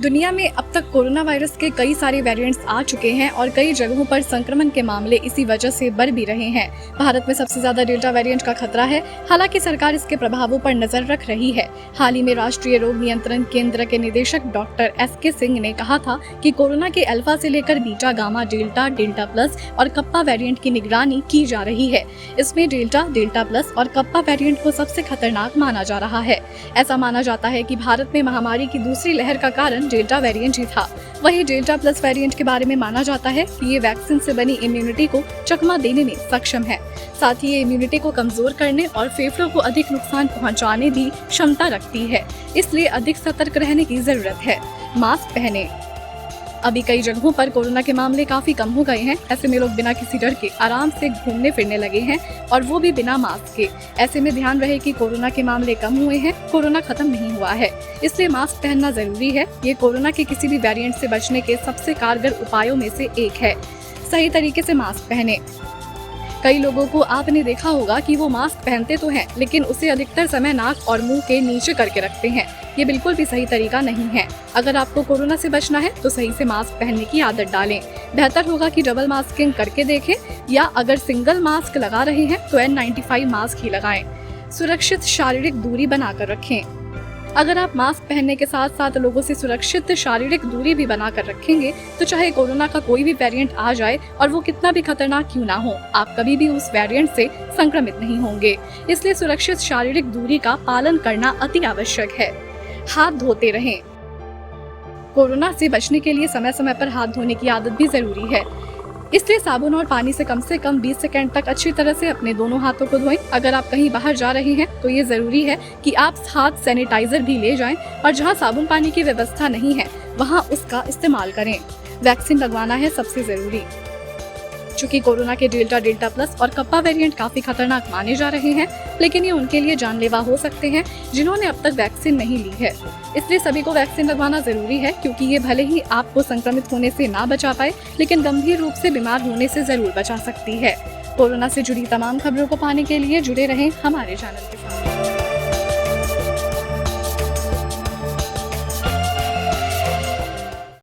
दुनिया में अब तक कोरोना वायरस के कई सारे वेरिएंट्स आ चुके हैं और कई जगहों पर संक्रमण के मामले इसी वजह से बढ़ भी रहे हैं। भारत में सबसे ज्यादा डेल्टा वेरिएंट का खतरा है। हालांकि सरकार इसके प्रभावों पर नजर रख रही है। हाल ही में राष्ट्रीय रोग नियंत्रण केंद्र के निदेशक डॉक्टर SK सिंह ने कहा था कि कोरोना के अल्फा से लेकर beta, gamma, delta, delta plus और कप्पा वेरिएंट की निगरानी की जा रही है। इसमें डेल्टा, डेल्टा प्लस और कप्पा वेरिएंट को सबसे खतरनाक माना जा रहा है। ऐसा माना जाता है कि भारत में महामारी की दूसरी लहर का कारण डेल्टा वेरिएंट ही था। वहीं डेल्टा प्लस वेरिएंट के बारे में माना जाता है कि ये वैक्सीन से बनी इम्यूनिटी को चकमा देने में सक्षम है। साथ ही ये इम्यूनिटी को कमजोर करने और फेफड़ों को अधिक नुकसान पहुंचाने भी क्षमता रखती है। इसलिए अधिक सतर्क रहने की जरूरत है। मास्क पहने। अभी कई जगहों पर कोरोना के मामले काफी कम हो गए हैं। ऐसे में लोग बिना किसी डर के आराम से घूमने फिरने लगे हैं और वो भी बिना मास्क के। ऐसे में ध्यान रहे कि कोरोना के मामले कम हुए हैं, कोरोना खत्म नहीं हुआ है, इसलिए मास्क पहनना जरूरी है। ये कोरोना के किसी भी वेरिएंट से बचने के सबसे कारगर उपायों में से एक है। सही तरीके से मास्क पहने। कई लोगों को आपने देखा होगा कि वो मास्क पहनते तो हैं, लेकिन उसे अधिकतर समय नाक और मुंह के नीचे करके रखते हैं। ये बिल्कुल भी सही तरीका नहीं है। अगर आपको कोरोना से बचना है तो सही से मास्क पहनने की आदत डालें। बेहतर होगा कि डबल मास्किंग करके देखें, या अगर सिंगल मास्क लगा रहे हैं तो N95 मास्क ही लगाएं। सुरक्षित शारीरिक दूरी बनाकर रखें। अगर आप मास्क पहनने के साथ साथ लोगों से सुरक्षित शारीरिक दूरी भी बनाकर रखेंगे तो चाहे कोरोना का कोई भी वेरिएंट आ जाए और वो कितना भी खतरनाक क्यों ना हो, आप कभी भी उस वेरिएंट से संक्रमित नहीं होंगे। इसलिए सुरक्षित शारीरिक दूरी का पालन करना अति आवश्यक है। हाथ धोते रहें। कोरोना से बचने के लिए समय समय पर हाथ धोने की आदत भी जरूरी है। इसलिए साबुन और पानी से कम 20 सेकंड तक अच्छी तरह से अपने दोनों हाथों को धोएं। अगर आप कहीं बाहर जा रहे हैं तो ये जरूरी है कि आप हाथ सैनिटाइजर भी ले जाएं और जहां साबुन पानी की व्यवस्था नहीं है वहां उसका इस्तेमाल करें। वैक्सीन लगवाना है सबसे जरूरी। चूंकि कोरोना के डेल्टा, डेल्टा प्लस और कप्पा वेरिएंट काफी खतरनाक माने जा रहे हैं, लेकिन ये उनके लिए जानलेवा हो सकते हैं जिन्होंने अब तक वैक्सीन नहीं ली है। इसलिए सभी को वैक्सीन लगवाना जरूरी है, क्योंकि ये भले ही आपको संक्रमित होने से ना बचा पाए, लेकिन गंभीर रूप से बीमार होने से जरूर बचा सकती है। कोरोना से जुड़ी तमाम खबरों को पाने के लिए जुड़े रहें हमारे चैनल के साथ।